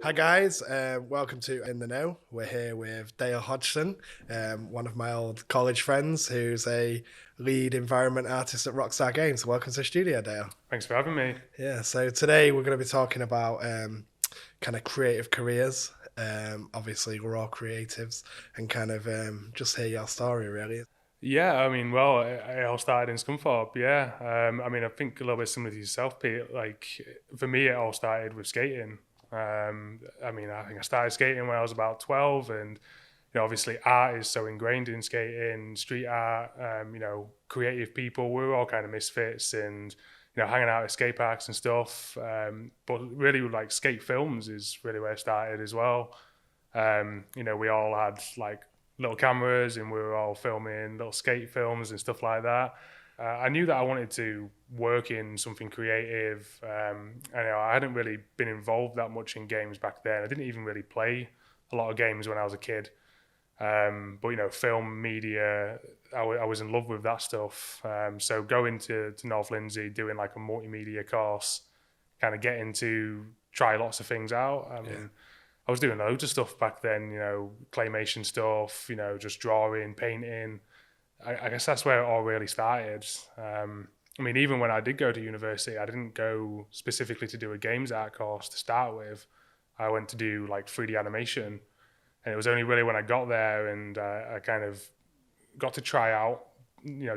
Hi guys, welcome to In the Know. We're here with Dayle Hodgson, one of my old college friends who's a lead environment artist at Rockstar Games. Welcome to the studio, Dayle. Thanks for having me. Yeah, so today we're going to be talking about kind of creative careers. Obviously, we're all creatives and kind of just hear your story, really. Yeah, it all started in Scunthorpe, yeah. I think a little bit similar to yourself, Pete. Like, for me, it all started with skating. I think I started skating when I was about 12, and obviously art is so ingrained in skating, street art, creative people. We were all kind of misfits and, hanging out at skate parks and stuff. But really, like, skate films is really where it started as well. We all had, like, little cameras and we were all filming little skate films and stuff like that. I knew that I wanted to work in something creative. I hadn't really been involved that much in games back then. I didn't even really play a lot of games when I was a kid. But film media, I was in love with that stuff. So going to North Lindsay, doing like a multimedia course, kind of getting to try lots of things out. I was doing loads of stuff back then, claymation stuff, just drawing, painting. I guess that's where it all really started. Even when I did go to university, I didn't go specifically to do a games art course to start with. I went to do like 3D animation. And it was only really when I got there and I kind of got to try out,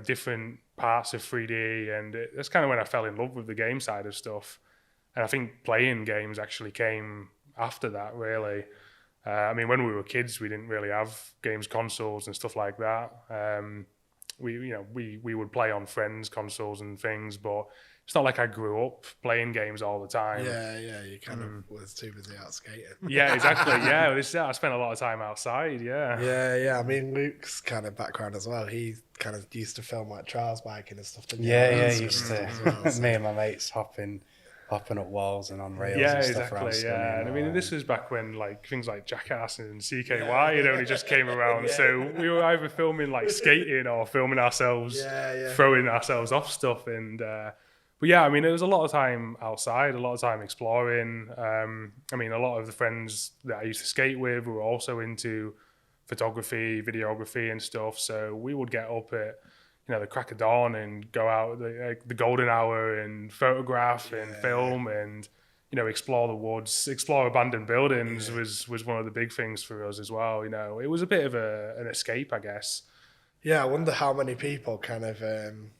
different parts of 3D. And that's kind of when I fell in love with the game side of stuff. And I think playing games actually came after that, really. When we were kids, we didn't really have games consoles and stuff like that. We would play on friends' consoles and things, but it's not like I grew up playing games all the time. Yeah, you kind of was too busy out skating. Yeah, exactly. Yeah, I spent a lot of time outside. Yeah. Yeah. Luke's kind of background as well. He kind of used to film like trials biking and stuff. Didn't Yeah, he? used to. Well, so. Me and my mates hopping up walls and on rails Yeah, and stuff exactly. around Yeah, and this was back when like things like Jackass and CKY had only just came around. So we were either filming like skating or filming ourselves, throwing ourselves off stuff. And there was a lot of time outside, a lot of time exploring. A lot of the friends that I used to skate with were also into photography, videography, and stuff. So we would get up at the crack of dawn and go out the golden hour and photograph and film and explore the woods, explore abandoned buildings was one of the big things for us as well. It was a bit of an escape, I guess. Yeah, I wonder how many people kind of you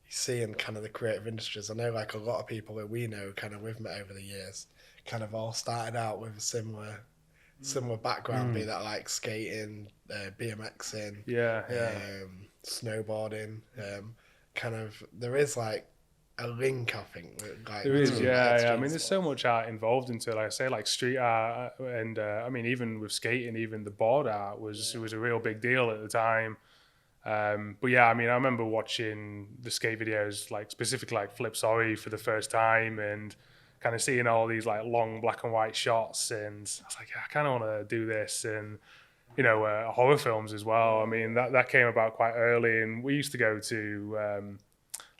see in kind of the creative industries. I know like a lot of people that we know kind of we've met over the years kind of all started out with a similar background, be that like skating, BMXing, snowboarding. Kind of there is like a link, I think. Like, there is, yeah. There's so much art involved into it. Like I say, like street art, and even with skating, even the board art was a real big deal at the time. I remember watching the skate videos, like specifically like Flip Sorry for the first time, and kind of seeing all these like long black and white shots, and I was like, I kind of want to do this. And horror films as well. That came about quite early, and we used to go to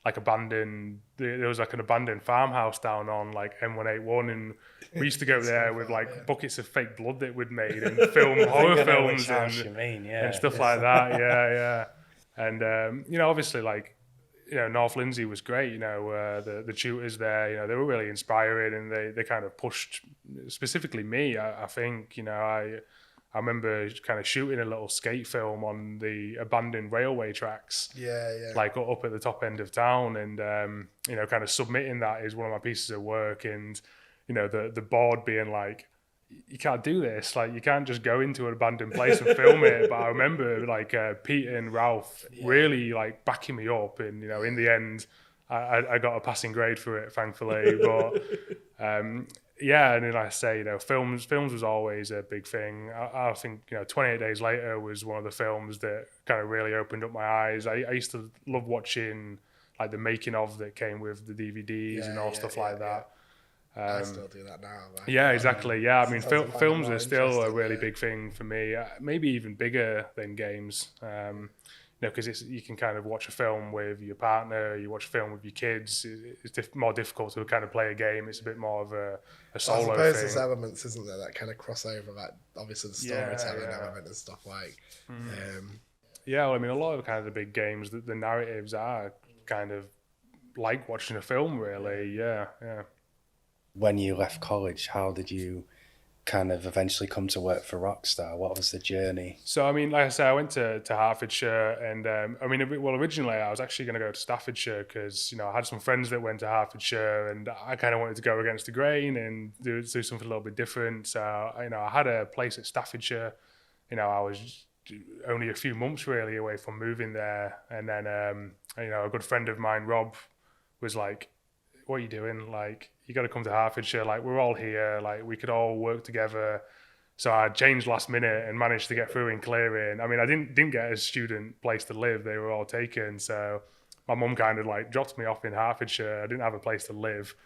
there was like an abandoned farmhouse down on like M181, and we used to go there with like buckets of fake blood that we'd made and film horror films and stuff like that. Yeah. And obviously like North Lindsay was great. The tutors there, they were really inspiring, and they kind of pushed specifically me. I think I remember kind of shooting a little skate film on the abandoned railway tracks. Like up at the top end of town, and kind of submitting that as one of my pieces of work, and the board being like, you can't do this, like you can't just go into an abandoned place and film it. But I remember like Pete and Ralph really like backing me up, and in the end I got a passing grade for it, thankfully. But and then I say, films was always a big thing. I think 28 Days Later was one of the films that kind of really opened up my eyes. I used to love watching like the making of that came with the DVDs and all stuff like that. I still do that now. Like, Exactly. Yeah, films are still a really big thing for me. Maybe even bigger than games. because you can kind of watch a film with your partner, you watch a film with your kids. It's more difficult to kind of play a game. It's a bit more of a solo I suppose thing. there's elements, isn't there, that kind of cross over, like obviously the storytelling element and stuff like. Yeah, well, I mean, a lot of kind of the big games, the narratives are kind of like watching a film, really. Yeah. When you left college, how did you kind of eventually come to work for Rockstar? What was the journey? So, I mean, like I said, I went to Hertfordshire, and I mean, well, originally I was actually going to go to Staffordshire because, I had some friends that went to Hertfordshire, and I kind of wanted to go against the grain and do something a little bit different. So, I had a place at Staffordshire. I was only a few months really away from moving there, and then, a good friend of mine, Rob, was like, "What are you doing? Like, you got to come to Hertfordshire. Like, we're all here. Like, we could all work together." So I changed last minute and managed to get through in clearing. I mean, I didn't get a student place to live. They were all taken. So my mum kind of like dropped me off in Hertfordshire. I didn't have a place to live.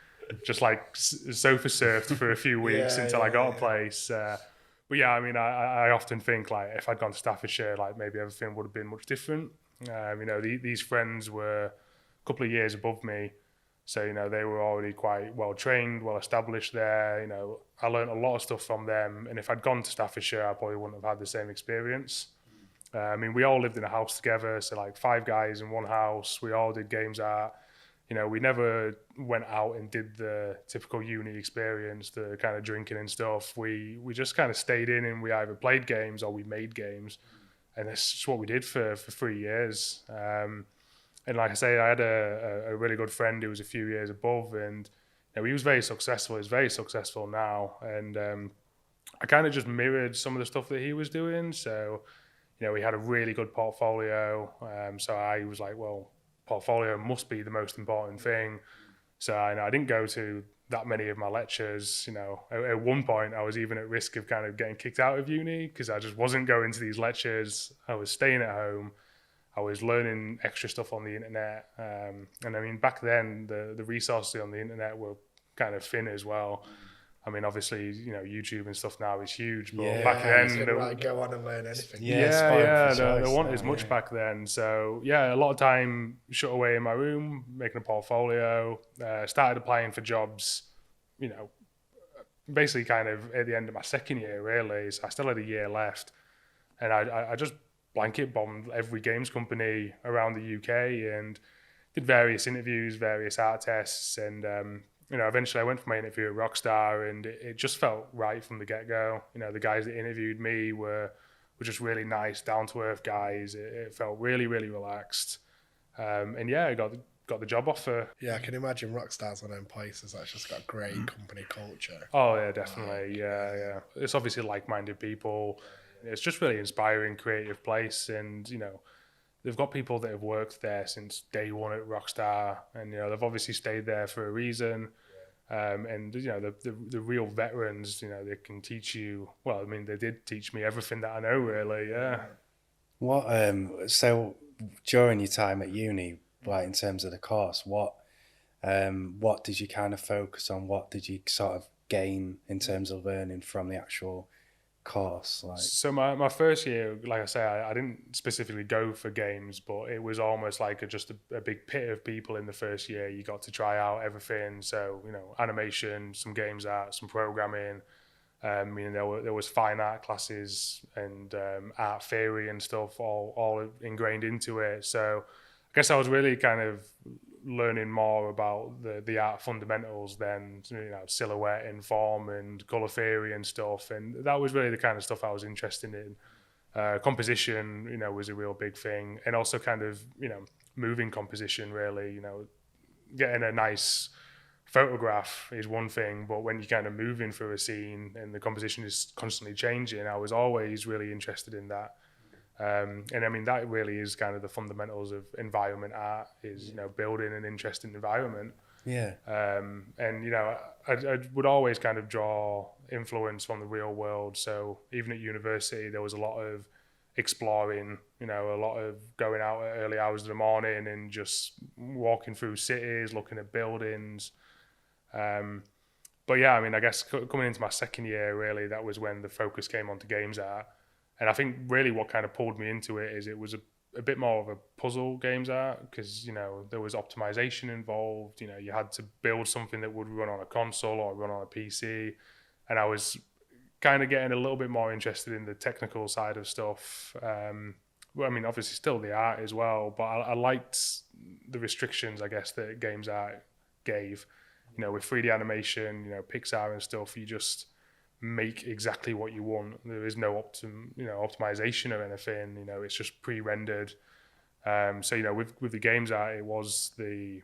Just like sofa surfed for a few weeks until I got a place. But yeah, I mean, I often think like if I'd gone to Staffordshire, like maybe everything would have been much different. These friends were a couple of years above me. So, they were already quite well trained, well established there. I learned a lot of stuff from them. And if I'd gone to Staffordshire, I probably wouldn't have had the same experience. We all lived in a house together. So like 5 guys in one house. We all did games art. We never went out and did the typical uni experience, the kind of drinking and stuff. We just kind of stayed in and we either played games or we made games. And that's just what we did for 3 years. And like I say, I had a really good friend who was a few years above, and he was very successful. He's very successful now, and I kind of just mirrored some of the stuff that he was doing. So, he had a really good portfolio. So I was like, well, portfolio must be the most important thing. So I didn't go to that many of my lectures. At one point I was even at risk of kind of getting kicked out of uni because I just wasn't going to these lectures. I was staying at home. I was learning extra stuff on the internet. And I mean, back then, the resources on the internet were kind of thin as well. I mean, obviously, YouTube and stuff now is huge, but back then... go on and learn anything. There wasn't as much back then. So, a lot of time shut away in my room, making a portfolio, started applying for jobs, basically kind of at the end of my second year, really. So I still had a year left. And I just blanket bombed every games company around the UK and did various interviews, various art tests, and eventually I went for my interview at Rockstar, and it just felt right from the get-go. The guys that interviewed me were just really nice, down-to-earth guys. It felt really, really relaxed, and I got the job offer. Yeah, I can imagine Rockstar's one of them places that's just got great company culture. Oh yeah, definitely. Yeah. It's obviously like-minded people. It's just really inspiring, creative place, and they've got people that have worked there since day one at Rockstar, and they've obviously stayed there for a reason. And the real veterans, they can teach you. Well, I mean, they did teach me everything that I know, really. Yeah. What so during your time at uni, like in terms of the course, what did you kind of focus on? What did you sort of gain in terms of learning from the actual course? So my first year, like I say, I didn't specifically go for games, but it was almost like just a big pit of people in the first year. You got to try out everything. So animation, some games art, some programming. There was fine art classes and art theory and stuff all ingrained into it. So I guess I was really kind of learning more about the art fundamentals than silhouette and form and color theory and stuff, and that was really the kind of stuff I was interested in. Composition was a real big thing, and also kind of moving composition, really. Getting a nice photograph is one thing, but when you're kind of moving through a scene and the composition is constantly changing, I was always really interested in that. And I mean, that really is kind of the fundamentals of environment art, is building an interesting environment. Yeah. And I would always kind of draw influence from the real world. So even at university, there was a lot of exploring, a lot of going out at early hours of the morning and just walking through cities, looking at buildings. But yeah, I mean, I guess coming into my second year, really, that was when the focus came onto games art. And I think really what kind of pulled me into it is it was a bit more of a puzzle games art, because there was optimization involved. You had to build something that would run on a console or run on a PC, and I was kind of getting a little bit more interested in the technical side of stuff. Well, I mean, obviously still the art as well, but I liked the restrictions, I guess, that games art gave. With 3D animation, Pixar and stuff, you just make exactly what you want. There is no optimization or anything. It's just pre-rendered. So with the games art, it was the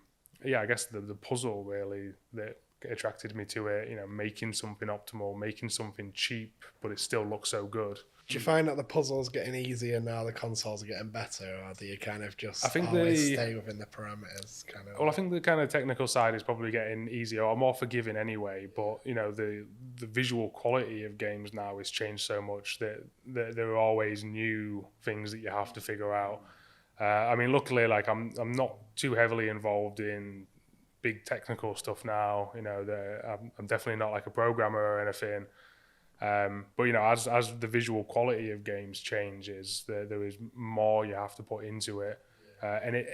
puzzle really that attracted me to it. Making something optimal, making something cheap, but it still looks so good. Do you find that the puzzles getting easier now the consoles are getting better, or do you kind of just stay within the parameters? Well, I think the kind of technical side is probably getting easier or more forgiving anyway. But the visual quality of games now has changed so much that there are always new things that you have to figure out. I mean, luckily, like I'm not too heavily involved in big technical stuff now. I'm definitely not like a programmer or anything. But as the visual quality of games changes, there is more you have to put into it, and it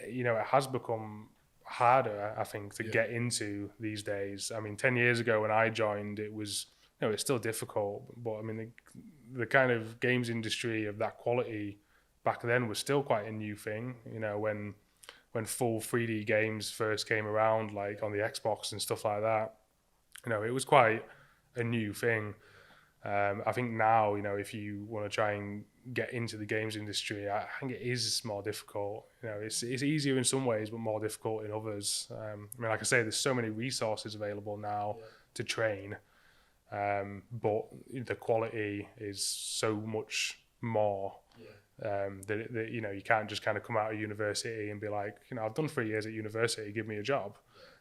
has become harder, I think, to get into these days. I mean, 10 years ago when I joined, it was it's still difficult, but I mean the kind of games industry of that quality back then was still quite a new thing. When full 3D games first came around, like on the Xbox and stuff like that, it was quite a new thing. I think now, if you want to try and get into the games industry, I think it is more difficult. It's easier in some ways, but more difficult in others. I mean, like I say, there's so many resources available now to train, but the quality is so much more that you can't just kind of come out of university and be like, I've done 3 years at university, give me a job.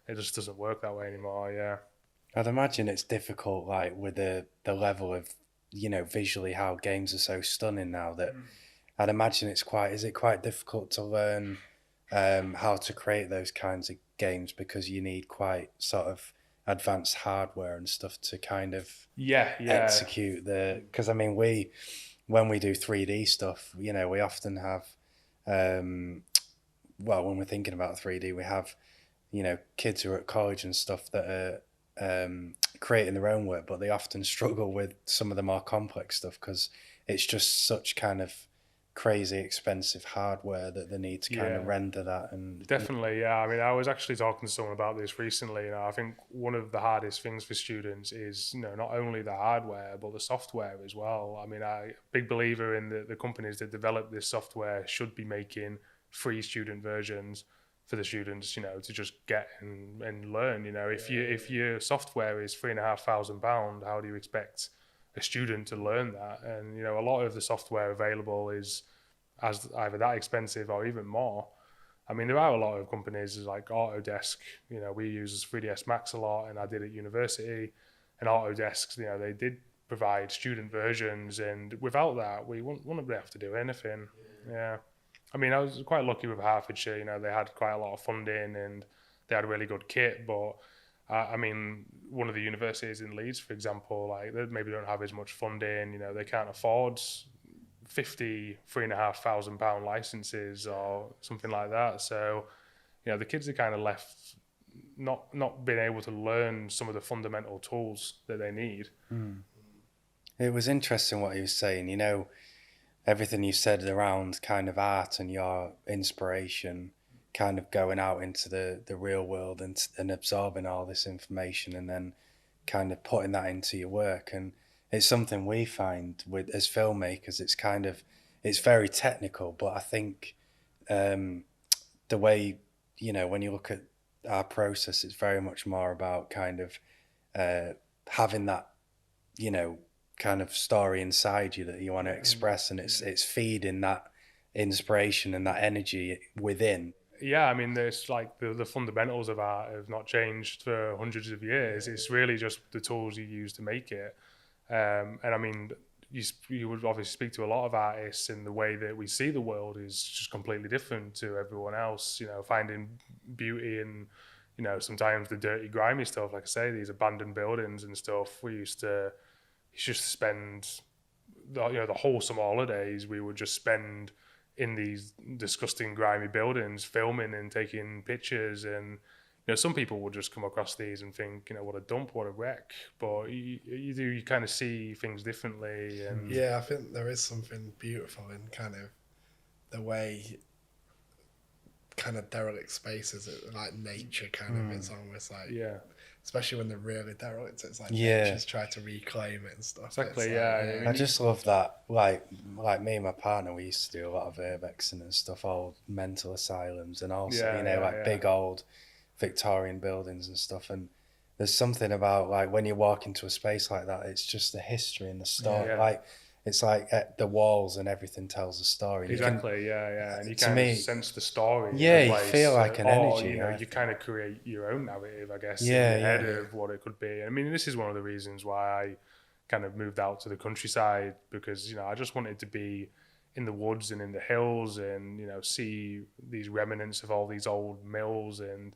It just doesn't work that way anymore. Yeah. I'd imagine it's difficult, like with the level of, visually how games are so stunning now that I'd imagine is it quite difficult to learn how to create those kinds of games, because you need quite sort of advanced hardware and stuff to kind of execute because I mean, when we do 3D stuff, we often have, when we're thinking about 3D, we have, kids who are at college and stuff that are creating their own work, but they often struggle with some of the more complex stuff because it's just such kind of crazy expensive hardware that they need to kind of render that. And definitely, yeah. I mean, I was actually talking to someone about this recently. I think one of the hardest things for students is not only the hardware but the software as well. I mean, I'm a big believer in the companies that develop this software should be making free student versions for the students, to just get and learn. If your software is £3,500, how do you expect a student to learn that? And a lot of the software available is as either that expensive or even more. I mean, there are a lot of companies like Autodesk. We use 3ds Max a lot, and I did at university. And Autodesk, they did provide student versions, and without that, we wouldn't be able to do anything. Yeah. I mean, I was quite lucky with Hertfordshire. They had quite a lot of funding and they had really good kit. But I mean, one of the universities in Leeds, for example, like they maybe don't have as much funding. They can't afford 50 £3,500 licenses or something like that. So, the kids are kind of left not being able to learn some of the fundamental tools that they need. It was interesting what he was saying. Everything you said around kind of art and your inspiration kind of going out into the real world and absorbing all this information and then kind of putting that into your work. And it's something we find with as filmmakers, it's very technical, but I think the way, when you look at our process, it's very much more about kind of having that, kind of story inside you that you want to express, and it's feeding that inspiration and that energy within. Yeah, I mean, there's like the fundamentals of art have not changed for hundreds of years. It's really just the tools you use to make it. And I mean, you would obviously speak to a lot of artists, and the way that we see the world is just completely different to everyone else. Finding beauty in, sometimes the dirty, grimy stuff. Like I say, these abandoned buildings and stuff. We used to spend the wholesome holidays we would just spend in these disgusting, grimy buildings, filming and taking pictures. And some people will just come across these and think, what a dump, what a wreck. But you kind of see things differently. And yeah, I think there is something beautiful in kind of the way kind of derelict spaces, like nature kind of, it's almost like, especially when they're really derelict, it's like nature's trying to reclaim it and stuff. Exactly, I just love that. Like me and my partner, we used to do a lot of urbexing and stuff, old mental asylums, and also big old Victorian buildings and stuff. And there's something about like when you walk into a space like that, it's just the history and the story. Like it's like the walls and everything tells a story. Exactly, and you kind of sense the story. Yeah, you feel like an energy. You kind of create your own narrative, I guess, in your head of what it could be. I mean, this is one of the reasons why I kind of moved out to the countryside, because I just wanted to be in the woods and in the hills and see these remnants of all these old mills and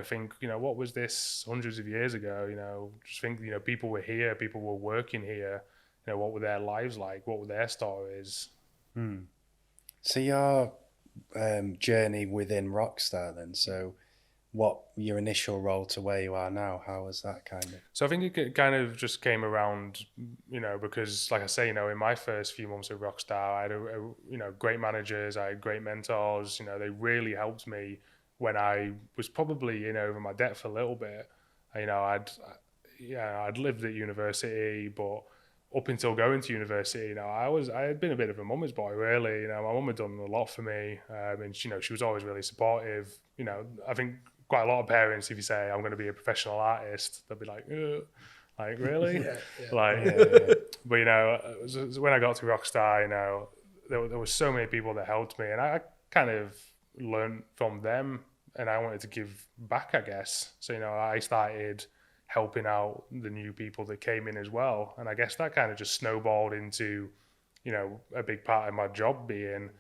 think what was this hundreds of years ago. Just think people were here, people were working here. What were their lives like? What were their stories? So your journey within Rockstar then, so what your initial role to where you are now, how was that kind of? So I think it kind of just came around, because like I say, in my first few months at Rockstar, I had great managers, I had great mentors, they really helped me when I was probably over my depth a little bit. I'd lived at university, but up until going to university, I had been a bit of a mama's boy, really. My mum had done a lot for me, and she was always really supportive. I think quite a lot of parents, if you say I'm going to be a professional artist, they'll be like, ugh. Like, really? But when I got to Rockstar, there were so many people that helped me, and I kind of learned from them, and I wanted to give back, I guess. So I started helping out the new people that came in as well. And I guess that kind of just snowballed into, a big part of my job being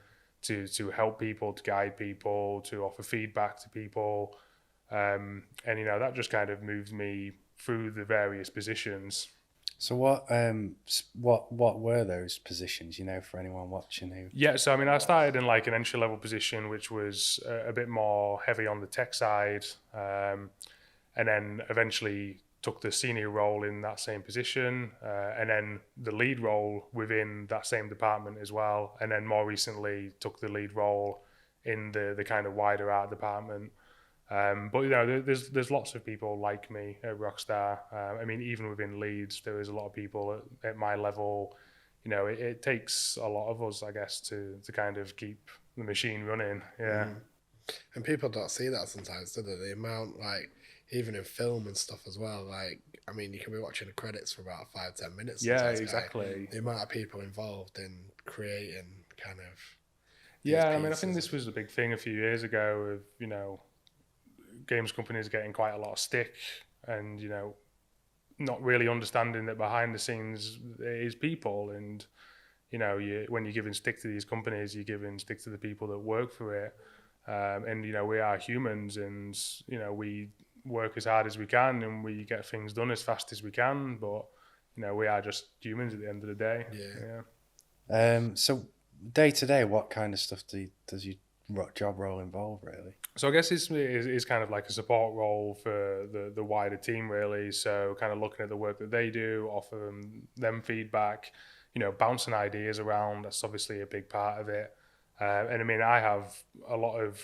to help people, to guide people, to offer feedback to people. And that just kind of moved me through the various positions. So what were those positions, for anyone watching who? Yeah, so I started in like an entry level position, which was a bit more heavy on the tech side. And then eventually took the senior role in that same position, and then the lead role within that same department as well. And then more recently took the lead role in the kind of wider art department. But there's lots of people like me at Rockstar. Even within leads, there is a lot of people at my level. It takes a lot of us, I guess, to kind of keep the machine running. Yeah. And people don't see that sometimes, do they? The amount, like, even in film and stuff as well, like, you can be watching the credits for about 5-10 minutes. Yeah, exactly. The amount of people involved in creating kind of. Yeah, I think this was a big thing a few years ago of, games companies getting quite a lot of stick and, not really understanding that behind the scenes it is people. And, when you're giving stick to these companies, you're giving stick to the people that work for it. And, we are humans and, we work as hard as we can and we get things done as fast as we can, but we are just humans at the end of the day. So day to day, what kind of stuff does your job role involve, really? So I guess it's kind of like a support role for the wider team, really. So kind of looking at the work that they do, offer them feedback, bouncing ideas around. That's obviously a big part of it. And I have a lot of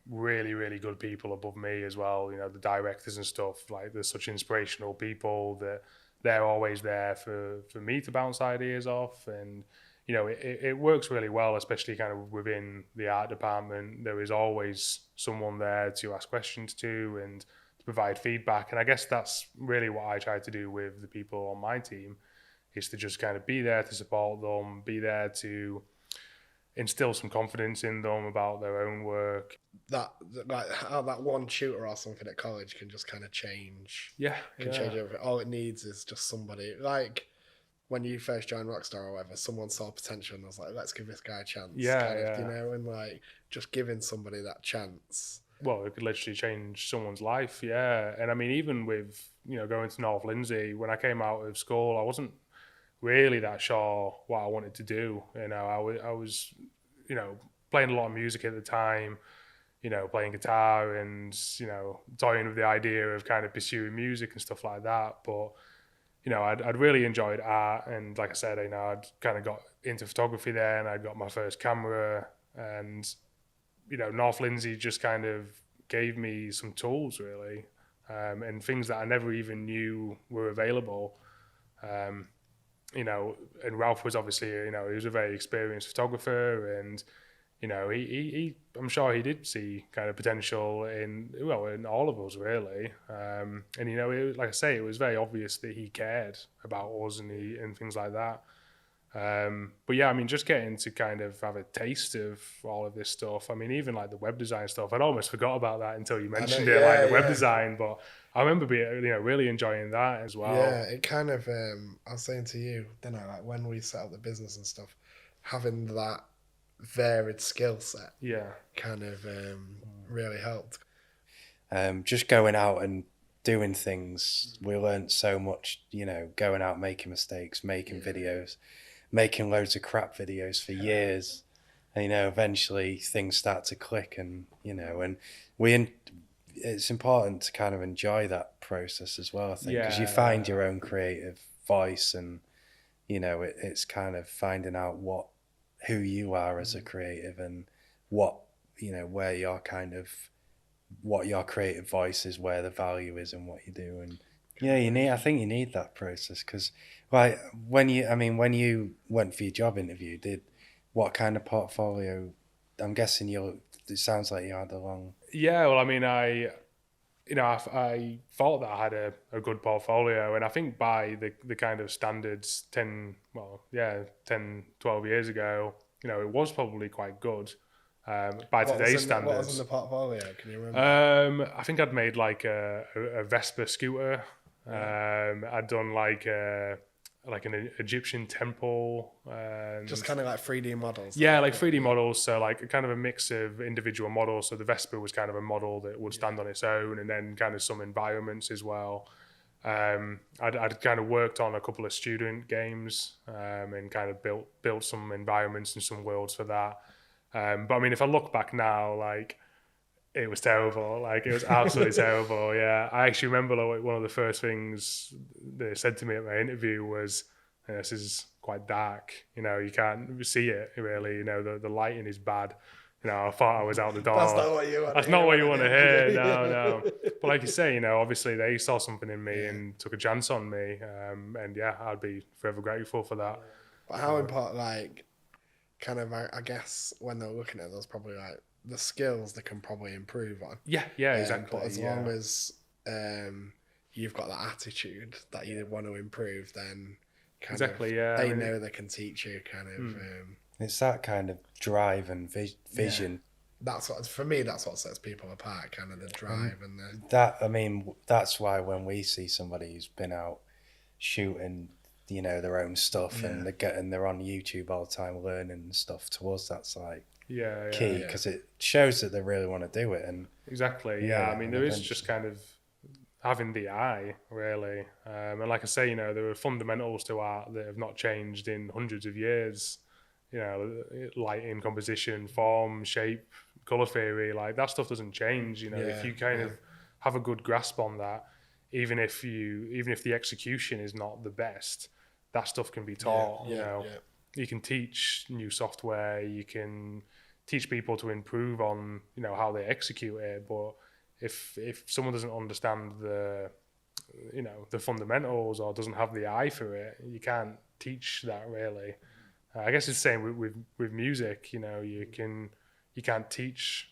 really, really good people above me as well. The directors and stuff, like they're such inspirational people that they're always there for me to bounce ideas off. And, it works really well, especially kind of within the art department. There is always someone there to ask questions to and to provide feedback. And I guess that's really what I try to do with the people on my team, is to just kind of be there to support them, be there to instill some confidence in them about their own work. That like how that one tutor or something at college can just kind of change. Change everything. All it needs is just somebody, like when you first joined Rockstar or whatever, someone saw potential and was like, let's give this guy a chance. And like just giving somebody that chance. Well, it could literally change someone's life, And even with, going to North Lindsay, when I came out of school, I wasn't really that sure what I wanted to do. I was, playing a lot of music at the time, playing guitar and, toying with the idea of kind of pursuing music and stuff like that. But, I'd really enjoyed art. And like I said, I'd kind of got into photography there, and I'd got my first camera. And, North Lindsay just kind of gave me some tools, really, and things that I never even knew were available. And Ralph was obviously, he was a very experienced photographer, and, he I'm sure he did see kind of potential in all of us, really. And, like I say, it was very obvious that he cared about us and things like that. But yeah, just getting to kind of have a taste of all of this stuff. Even like the web design stuff, I'd almost forgot about that until you mentioned it, like the web design. But I remember being, really enjoying that as well. Yeah, it kind of, I was saying to you, like when we set up the business and stuff, having that varied skill set, kind of really helped. Just going out and doing things, we learned so much, going out, making mistakes, making videos, making loads of crap videos for years, and eventually things start to click, and it's important to kind of enjoy that process as well, I think, because you find your own creative voice, and it's kind of finding out who you are as a creative, and where your kind of what your creative voice is, where the value is in what you do. And I think you need that process, because when you went for your job interview, what kind of portfolio? I'm guessing it sounds like you had a long. Yeah, well, I thought that I had a good portfolio, and I think by the kind of standards 10, 12 years ago, it was probably quite good. By today's standards. What was in the portfolio? Can you remember? I think I'd made like a Vespa scooter. I'd done like an Egyptian temple. Just kind of like 3D models. Yeah, like 3D models. So like kind of a mix of individual models. So the Vespa was kind of a model that would stand on its own, and then kind of some environments as well. I'd kind of worked on a couple of student games, and kind of built some environments and some worlds for that. But if I look back now, like, it was terrible. Like, it was absolutely terrible. Yeah, I actually remember like one of the first things they said to me at my interview was, "This is quite dark. You can't see it really. The lighting is bad." I thought I was out the door. That's not what you want. That's not what you want to hear. No. But like you say, obviously they saw something in me and took a chance on me. And yeah, I'd be forever grateful for that. But how important, like, kind of, I guess when they're looking at those, probably like the skills they can probably improve on. Yeah, exactly. But as long as you've got that attitude that you want to improve, then they know they can teach you kind of. It's that kind of drive and vision. That's what, for me, that's what sets people apart, kind of the drive and the... That's why when we see somebody who's been out shooting, their own stuff, and they're on YouTube all the time learning stuff, to us that's like key, because it shows that they really want to do it. And exactly, there is just kind of having the eye, really. And like I say, there are fundamentals to art that have not changed in hundreds of years. Lighting, composition, form, shape, color theory, like that stuff doesn't change. If you kind of have a good grasp on that, even if the execution is not the best, that stuff can be taught. You can teach new software, you can teach people to improve on how they execute it. But if someone doesn't understand the fundamentals or doesn't have the eye for it, you can't teach that, really. I guess it's the same with music. You can't teach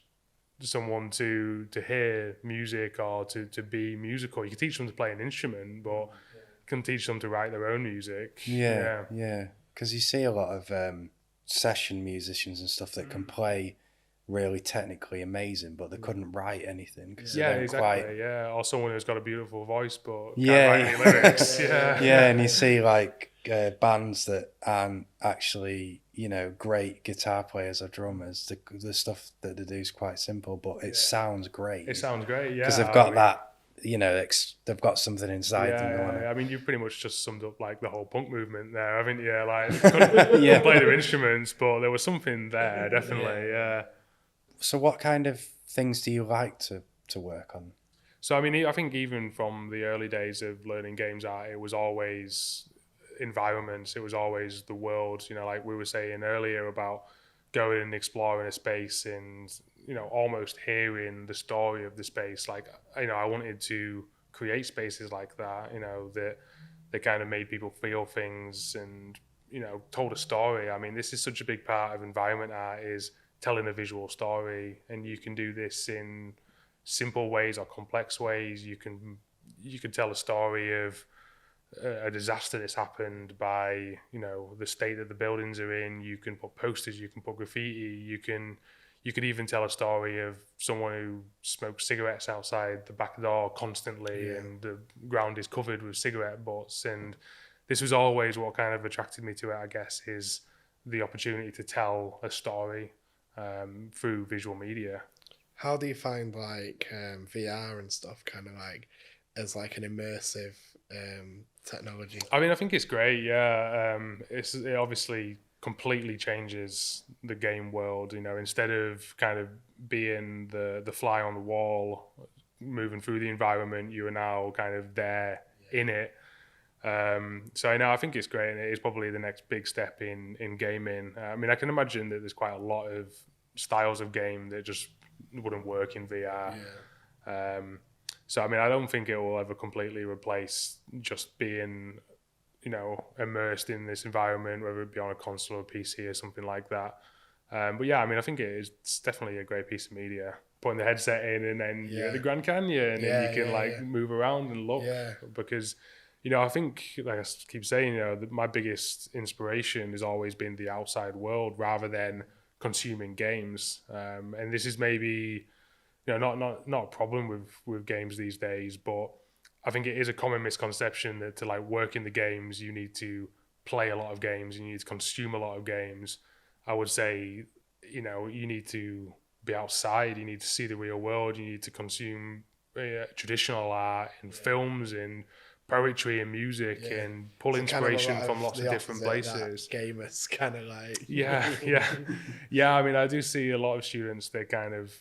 someone to hear music or to be musical. You can teach them to play an instrument, but you can teach them to write their own music. Yeah. Because you see a lot of session musicians and stuff that can play really technically amazing, but they couldn't write anything. Or someone who's got a beautiful voice but can't write any lyrics. And you see like bands that aren't actually great guitar players or drummers. The stuff that they do is quite simple, but it sounds great. It sounds great, because they've got you know, they've got something inside them. They want Yeah, to. I mean, you've pretty much just summed up like the whole punk movement there, haven't you? Like, couldn't play their instruments, but there was something there, definitely. Yeah. So, what kind of things do you like to work on? So, I mean, I think even from the early days of learning games art, it was always environments. It was always the world. You know, like we were saying earlier about going and exploring a space and almost hearing the story of the space. Like, I wanted to create spaces like that. That kind of made people feel things and told a story. I mean, this is such a big part of environment art, is telling a visual story, and you can do this in simple ways or complex ways. You can tell a story of a disaster that's happened by the state that the buildings are in. You can put posters, you can put graffiti, you could even tell a story of someone who smokes cigarettes outside the back door constantly, and the ground is covered with cigarette butts. And this was always what kind of attracted me to it, I guess, is the opportunity to tell a story through visual media. How do you find like VR and stuff kind of like as like an immersive technology? I mean, I think it's great. Yeah, it obviously completely changes the game world. Instead of kind of being the fly on the wall, moving through the environment, you are now kind of there in it. So I think it's great, and it is probably the next big step in gaming. I mean, I can imagine that there's quite a lot of styles of game that just wouldn't work in VR. So I mean, I don't think it will ever completely replace just being immersed in this environment, whether it be on a console or PC or something like that. But yeah, I mean, I think it's definitely a great piece of media. Putting the headset in, and then you're at the Grand Canyon, and you can move around and look. Because I think, like I keep saying, my biggest inspiration has always been the outside world rather than consuming games. And this is maybe not a problem with games these days, but I think it is a common misconception that to like work in the games, you need to play a lot of games, you need to consume a lot of games. I would say, you need to be outside, you need to see the real world, you need to consume traditional art and films and poetry and music and pull inspiration kind of from lots of different places. Gamers kind of like yeah. I mean, I do see a lot of students that kind of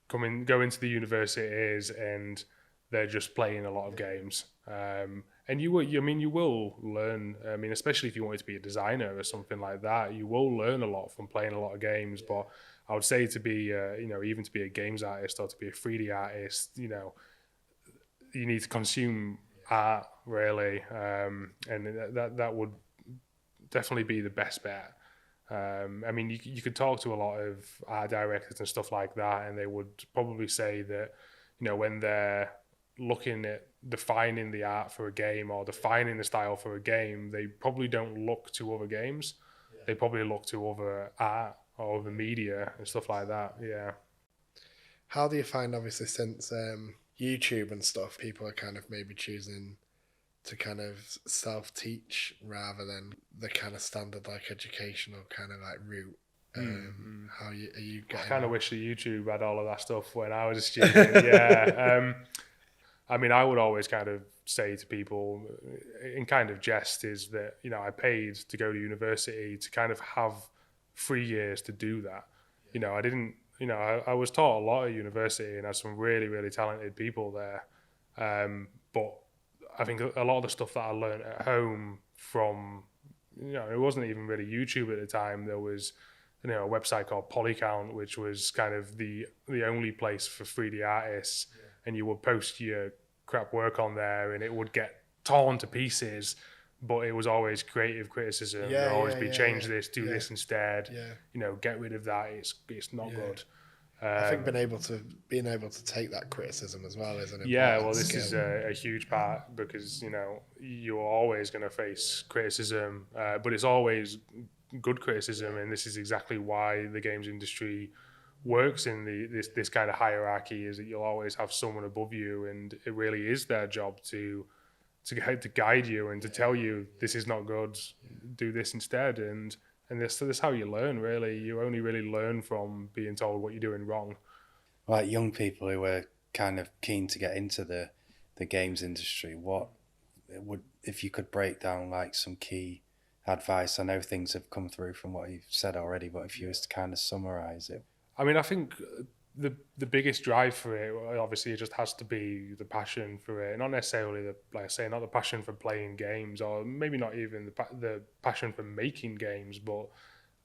go into the universities and they're just playing a lot of games. And you will learn. I mean, especially if you wanted to be a designer or something like that, you will learn a lot from playing a lot of games. But I would say to be, even to be a games artist or to be a 3D artist, you need to consume art really, and that would definitely be the best bet. I mean, you could talk to a lot of art directors and stuff like that, and they would probably say that when they're looking at defining the art for a game or defining the style for a game, they probably don't look to other games. They probably look to other art or other media and stuff like that. Yeah. How do you find, obviously, since YouTube and stuff, people are kind of maybe choosing to kind of self-teach rather than the kind of standard like educational kind of like route? How are you getting? I kind of wish that YouTube had all of that stuff when I was a student. Yeah. I mean, I would always kind of say to people in kind of jest is that, I paid to go to university to kind of have 3 years to do that. I didn't, I was taught a lot at university and had some really, really talented people there. But I think a lot of the stuff that I learned at home from, it wasn't even really YouTube at the time. There was, a website called Polycount, which was kind of the only place for 3D artists. And you would post your crap work on there and it would get torn to pieces, but it was always creative criticism. There'd always be change this, do this instead. Get rid of that. It's not good. I think being able to take that criticism as well is an important this skill. is a huge part because you're always going to face criticism, but it's always good criticism, and this is exactly why the games industry works in this kind of hierarchy, is that you'll always have someone above you, and it really is their job to guide you and to tell you this is not good, do this instead, and this is how you learn. Really, you only really learn from being told what you're doing wrong. Like young people who are kind of keen to get into the games industry, what would, if you could break down like some key advice? I know things have come through from what you've said already, but if you was to kind of summarize it. I mean, I think the biggest drive for it, obviously, it just has to be the passion for it. Not necessarily like I say, not the passion for playing games, or maybe not even the passion for making games, but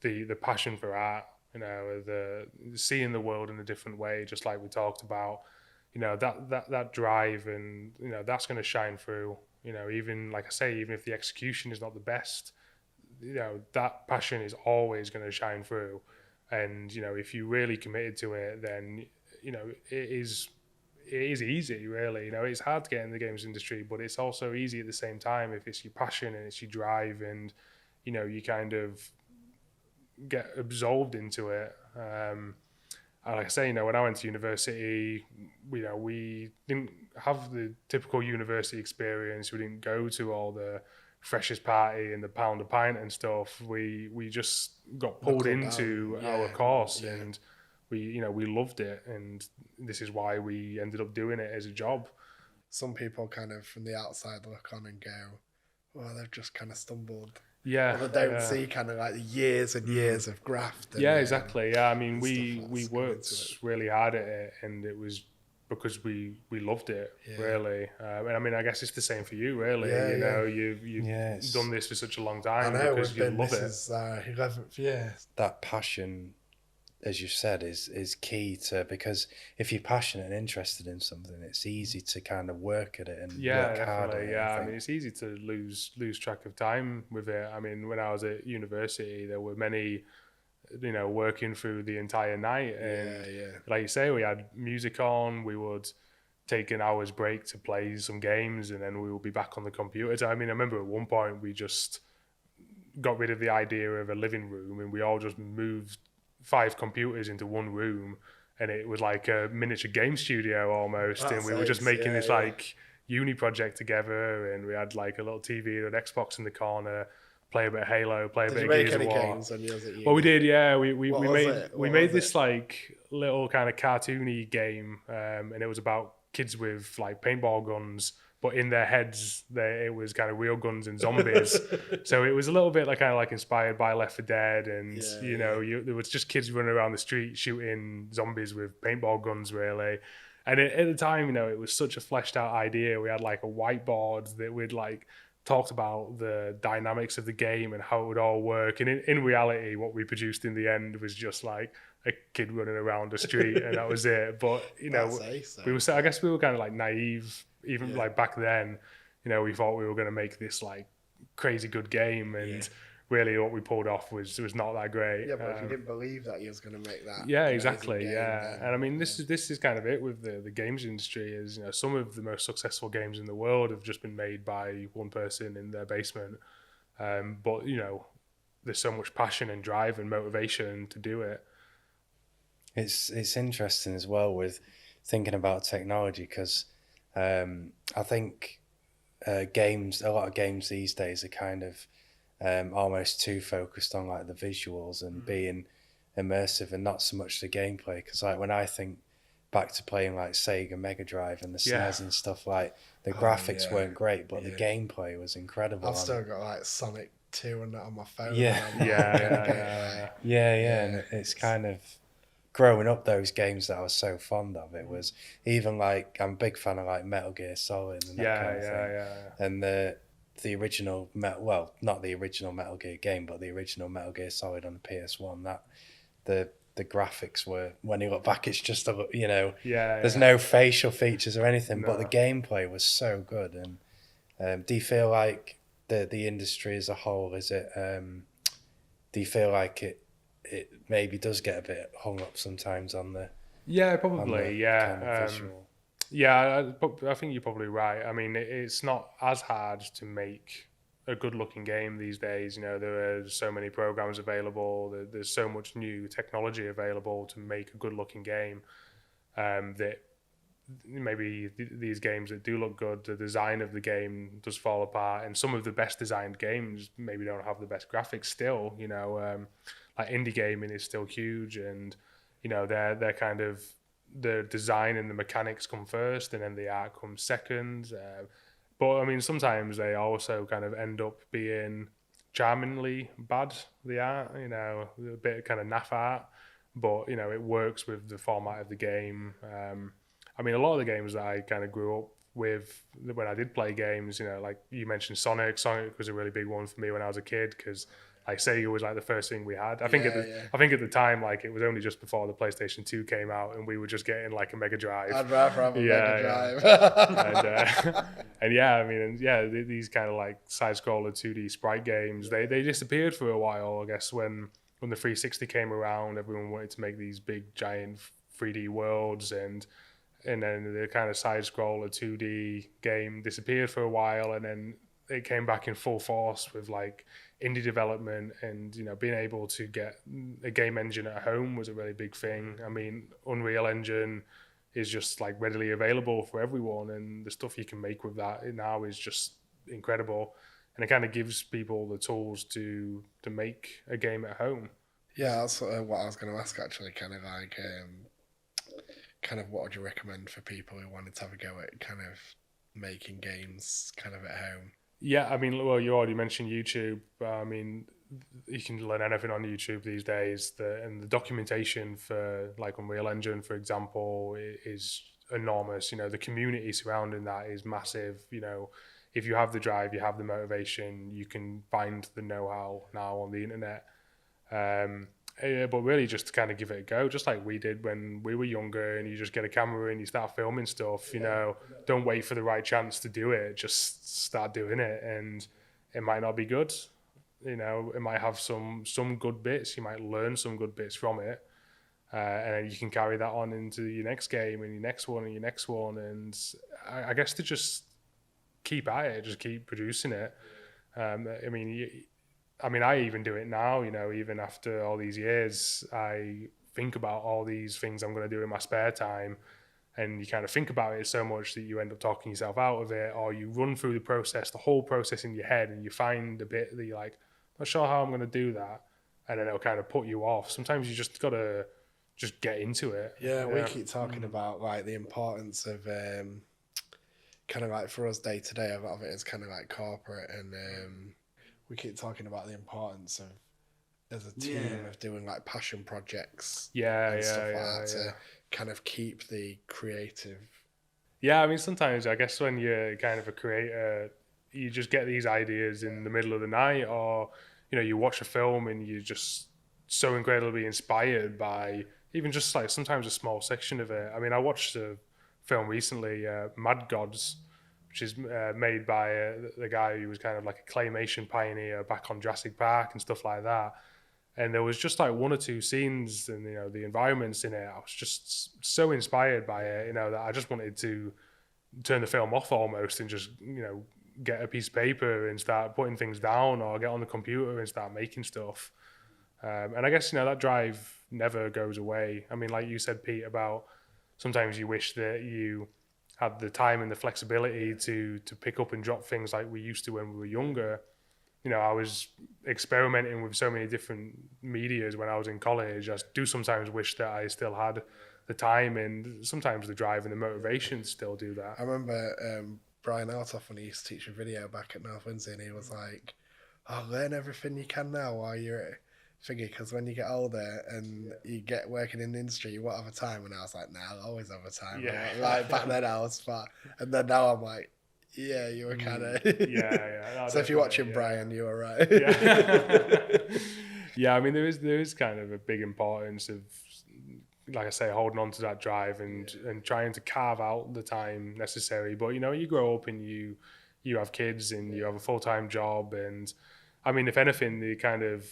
the passion for art. You know, the seeing the world in a different way, just like we talked about. You know, that drive, and you know, that's going to shine through. You know, even like I say, even if the execution is not the best, you know, that passion is always going to shine through. And you know, if you really committed to it, then you know it is easy, really. You know, it's hard to get in the games industry, but it's also easy at the same time if it's your passion and it's your drive, and you know, you kind of get absorbed into it. And like I say, you know, when I went to university, you know, we didn't have the typical university experience. We didn't go to all the freshers party and the pound a pint and stuff. We just got pulled into our course, and we loved it, and this is why we ended up doing it as a job. Some people kind of from the outside look on and go, well, they've just kind of stumbled. Yeah, well, they don't see kind of like the years and years of graft. And, exactly. Yeah, I mean, we worked really hard at it, and it was because we loved it, really. And I mean, I guess it's the same for you, really. You know, you've done this for such a long time because you love it. This is 11th year. That passion, as you said, is key to, because if you're passionate and interested in something, it's easy to kind of work at it and work hard at it. Yeah, I mean, it's easy to lose track of time with it. I mean, when I was at university, there were many, you know, working through the entire night, and like you say, we had music on. We would take an hour's break to play some games, and then we would be back on the computer. I mean, I remember at one point we just got rid of the idea of a living room, and we all just moved 5 computers into one room, and it was like a miniature game studio almost. And we were just making this like uni project together, and we had like a little TV and an Xbox in the corner, play a bit of Halo, play a bit of Gears of War. Games when you was at uni? Well, we did, yeah. We made this like little kind of cartoony game, and it was about kids with like paintball guns, but in their heads, it was kind of real guns and zombies. So it was a little bit like kind of like inspired by Left 4 Dead, and you know, there was just kids running around the street shooting zombies with paintball guns, really. And at the time, you know, it was such a fleshed out idea. We had like a whiteboard that we'd like talked about the dynamics of the game and how it would all work. And in reality, what we produced in the end was just like a kid running around the street, and that was it. But you know, I guess we were kind of like naive, even like back then. You know, we thought we were going to make this like crazy good game, and really what we pulled off was not that great. Yeah, but if you didn't believe that you was going to make that. Yeah, exactly. Yeah, and I mean, this is kind of it with the games industry. Is, you know, some of the most successful games in the world have just been made by one person in their basement. But you know, there's so much passion and drive and motivation to do it. It's interesting as well with thinking about technology, because I think a lot of games these days are kind of almost too focused on like the visuals and being immersive, and not so much the gameplay. Because like when I think back to playing like Sega Mega Drive and the SNES and stuff, like the graphics weren't great, but the gameplay was incredible. I've still got like Sonic 2 and that on my phone. Yeah, and it's kind of growing up, those games that I was so fond of. It was even like, I'm a big fan of like Metal Gear Solid and that kind of thing. And the original not the original Metal Gear game, but the original Metal Gear Solid on the PS1, that the graphics were, when you look back, it's just there's no facial features or anything, but the gameplay was so good. And do you feel like the industry as a whole, is it do you feel like it maybe does get a bit hung up sometimes on the probably kind of visual? I think you're probably right. I mean, it's not as hard to make a good-looking game these days. You know, there are so many programs available. There's so much new technology available to make a good-looking game, that maybe these games that do look good, the design of the game does fall apart. And some of the best designed games maybe don't have the best graphics still. You know, like indie gaming is still huge, and you know, they're kind of the design and the mechanics come first, and then the art comes second. But I mean, sometimes they also kind of end up being charmingly bad. The art, a bit of kind of naff art, but it works with the format of the game. I mean, a lot of the games that I kind of grew up with when I did play games, like you mentioned Sonic. Sonic was a really big one for me when I was a kid because like Sega was like the first thing we had. I think at the time, like it was only just before the PlayStation 2 came out, and we were just getting like a Mega Drive. I'd rather have a Mega Drive. These kind of like side-scroller 2D sprite games, they disappeared for a while. I guess when the 360 came around, everyone wanted to make these big giant 3D worlds, and then the kind of side-scroller 2D game disappeared for a while, and then it came back in full force with like indie development, and being able to get a game engine at home was a really big thing. I mean, Unreal Engine is just like readily available for everyone, and the stuff you can make with that now is just incredible, and it kind of gives people the tools to make a game at home. Yeah, that's what I was going to ask actually. Kind of like, what would you recommend for people who wanted to have a go at kind of making games kind of at home? Yeah, I mean, well, you already mentioned YouTube. I mean, you can learn anything on YouTube these days. And the documentation for like Unreal Engine, for example, is enormous. The community surrounding that is massive. If you have the drive, you have the motivation, you can find the know-how now on the internet. But really just to kind of give it a go, just like we did when we were younger, and you just get a camera and you start filming stuff. Don't wait for the right chance to do it, just start doing it, and it might not be good. It might have some good bits, you might learn some good bits from it, and then you can carry that on into your next game and your next one and your next one, and I guess to just keep at it, just keep producing it. I even do it now, even after all these years, I think about all these things I'm going to do in my spare time, and you kind of think about it so much that you end up talking yourself out of it, or you run through the whole process in your head, and you find a bit that you're like, not sure how I'm going to do that, and then it'll kind of put you off. Sometimes you just got to just get into it. Yeah, we keep talking about like the importance of kind of like for us day to day, a lot of it is kind of like corporate, and we keep talking about the importance of as a team of doing like passion projects and stuff like that to kind of keep the creative. Yeah, I mean, sometimes I guess when you're kind of a creator, you just get these ideas in the middle of the night, or you watch a film and you're just so incredibly inspired by even just like sometimes a small section of it. I mean, I watched a film recently, Mad Gods, which is made by the guy who was kind of like a claymation pioneer back on Jurassic Park and stuff like that. And there was just like one or two scenes, and the environments in it, I was just so inspired by it, that I just wanted to turn the film off almost and just get a piece of paper and start putting things down, or get on the computer and start making stuff. And I guess that drive never goes away. I mean, like you said, Pete, about sometimes you wish that you had the time and the flexibility to pick up and drop things like we used to when we were younger. I was experimenting with so many different medias when I was in college. I do sometimes wish that I still had the time and sometimes the drive and the motivation to still do that. I remember Brian Artoff, when he used to teach a video back at North Windsor, and he was like, learn everything you can now while you're at thingy, because when you get older and you get working in the industry, you won't have a time. And I was like, I'll always have a time. Yeah. Like back then I was fat, and then now I'm like, yeah, you were kind of No, so if you're watching Brian, you were right. Yeah, I mean, there is kind of a big importance of, like I say, holding on to that drive and trying to carve out the time necessary. But you grow up and you have kids and you have a full-time job, and I mean, if anything, the kind of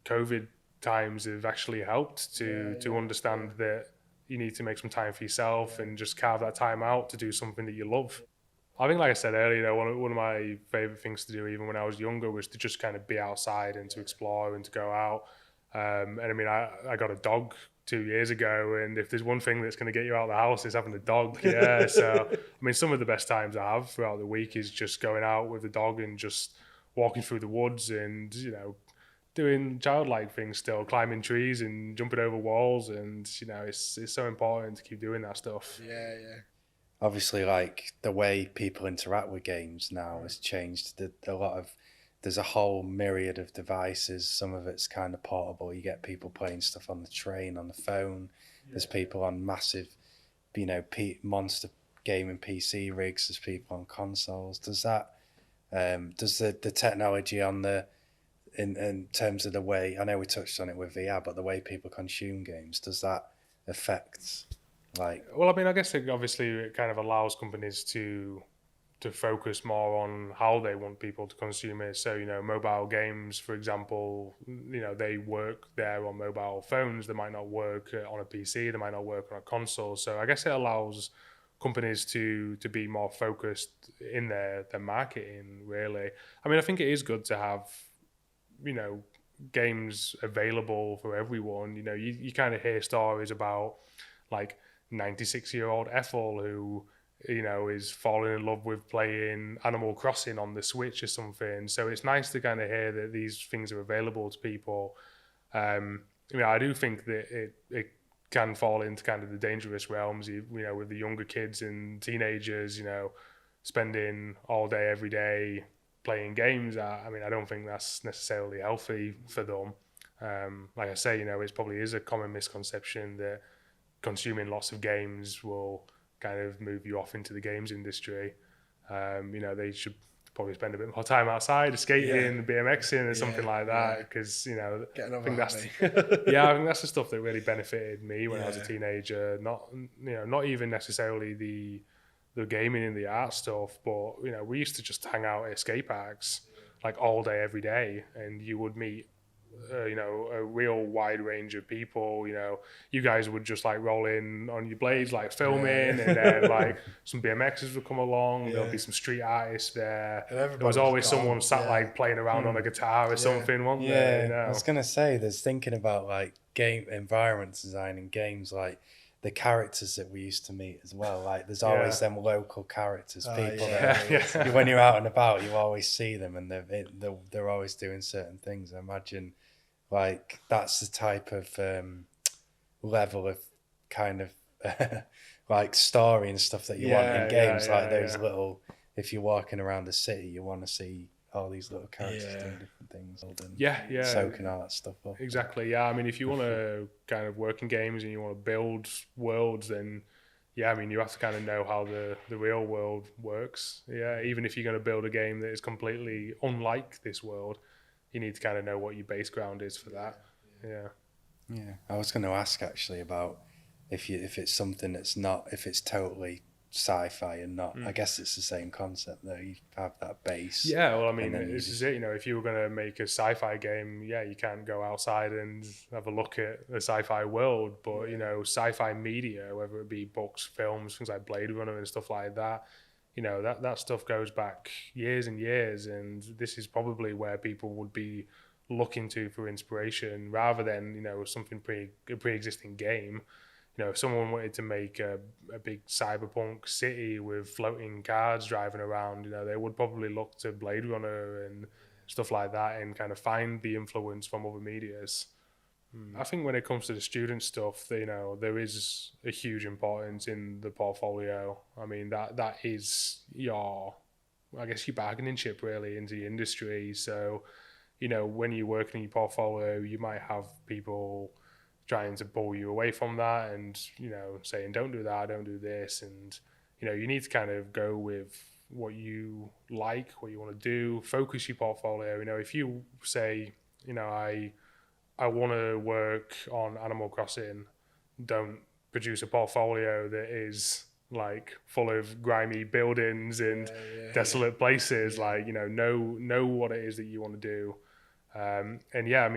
COVID times have actually helped to understand that you need to make some time for yourself and just carve that time out to do something that you love. I think, like I said earlier, one of my favorite things to do, even when I was younger, was to just kind of be outside and to explore and to go out. And I mean, I got a dog 2 years ago, and if there's one thing that's going to get you out of the house, it's having a dog. Yeah. So, I mean, some of the best times I have throughout the week is just going out with the dog and just walking through the woods and, doing childlike things still, climbing trees and jumping over walls, and it's so important to keep doing that stuff. Yeah, yeah. Obviously, like the way people interact with games now has changed. There's a whole myriad of devices. Some of it's kind of portable. You get people playing stuff on the train, on the phone. There's people on massive, monster gaming PC rigs. There's people on consoles. Does the technology on in terms of the way, I know we touched on it with VR, but the way people consume games, does that affect Well, I mean, I guess it kind of allows companies to focus more on how they want people to consume it. So, mobile games, for example, they work there on mobile phones. They might not work on a PC. They might not work on a console. So I guess it allows companies to be more focused in their marketing, really. I mean, I think it is good to have, games available for everyone. You kind of hear stories about, like, 96-year-old Ethel who is falling in love with playing Animal Crossing on the Switch or something. So it's nice to kind of hear that these things are available to people. I do think that it can fall into kind of the dangerous realms, with the younger kids and teenagers, spending all day, every day playing games. I mean, I don't think that's necessarily healthy for them. Like I say, it probably is a common misconception that consuming lots of games will kind of move you off into the games industry. They should probably spend a bit more time outside, skating, BMXing, or something like that. Because I think that's the stuff that really benefited me when I was a teenager. Not even necessarily the gaming and the art stuff, but we used to just hang out at skate parks like all day, every day, and you would meet a real wide range of people. You guys would just like roll in on your blades, like filming, and then like some BMXers would come along. There'll be some street artists there. There was always someone sat like playing around on a guitar or something, wasn't there? I was gonna say, there's thinking about like game environment design in games, like the characters that we used to meet as well. Like there's always them local characters, people that when you're out and about, you always see them, and they're always doing certain things. I imagine like that's the type of level of kind of like story and stuff that you want in games. Those little, if you're walking around the city, you want to see all these little characters doing different things. Soaking all that stuff up. Exactly. Yeah. I mean, if you want to kind of work in games and you want to build worlds, then you have to kind of know how the real world works. Yeah. Even if you're going to build a game that is completely unlike this world, you need to kind of know what your base ground is for that. Yeah. I was going to ask actually about if it's something that's not, if it's totally sci-fi and not. I guess it's the same concept though. You have that base. Yeah, well, I mean, this is it. If you were going to make a sci-fi game, you can't go outside and have a look at the sci-fi world. But sci-fi media, whether it be books, films, things like Blade Runner and stuff like that, that stuff goes back years and years. And this is probably where people would be looking to for inspiration rather than something pre-existing game. If someone wanted to make a big cyberpunk city with floating cars driving around, they would probably look to Blade Runner and stuff like that and kind of find the influence from other medias. I think when it comes to the student stuff, there is a huge importance in the portfolio. I mean, that is your bargaining chip really into the industry. So, when you're working in your portfolio, you might have people trying to pull you away from that and, saying, don't do that, don't do this. And, you need to kind of go with what you like, what you want to do, focus your portfolio. If you say, I want to work on Animal Crossing, don't produce a portfolio that is like full of grimy buildings and desolate places. Like, know what it is that you want to do.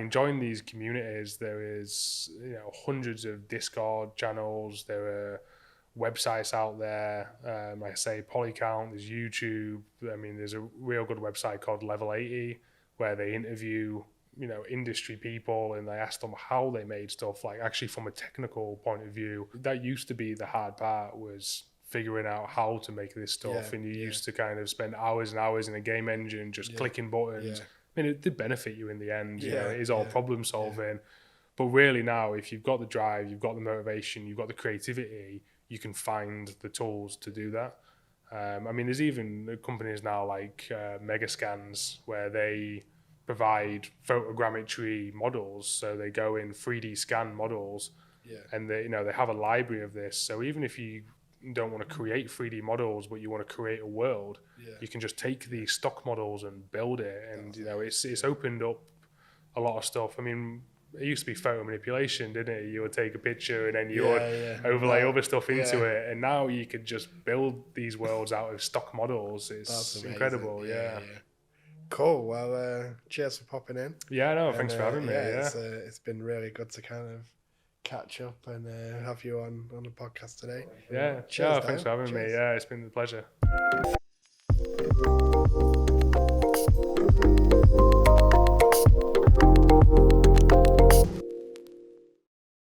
Join these communities. There is, hundreds of Discord channels. There are websites out there. Like I say, Polycount, there's YouTube. I mean, there's a real good website called Level 80 where they interview, industry people and they ask them how they made stuff, like actually from a technical point of view. That used to be the hard part, was figuring out how to make this stuff. And you used to kind of spend hours and hours in a game engine just clicking buttons, mean, it did benefit you in the end. You know, Yeah, it is all yeah, problem solving. But really now, if you've got the drive, you've got the motivation, you've got the creativity, you can find the tools to do that. I mean, there's even companies now like Megascans where they provide photogrammetry models. So they go in 3D scan models, Yeah. and they have a library of this. So even if you don't want to create 3D models, but you want to create a world, you can just take these stock models and build it. And it's opened up a lot of stuff. I mean, it used to be photo manipulation, didn't it? You would take a picture and then you would overlay other stuff into it, and now you could just build these worlds out of stock models. It's incredible. Yeah. Cool. Well, cheers for popping in. Yeah, no, thanks for having me. Yeah, it's been really good to kind of catch up and have you on the podcast today. Yeah, cheers. Thanks for having me. Yeah, it's been a pleasure.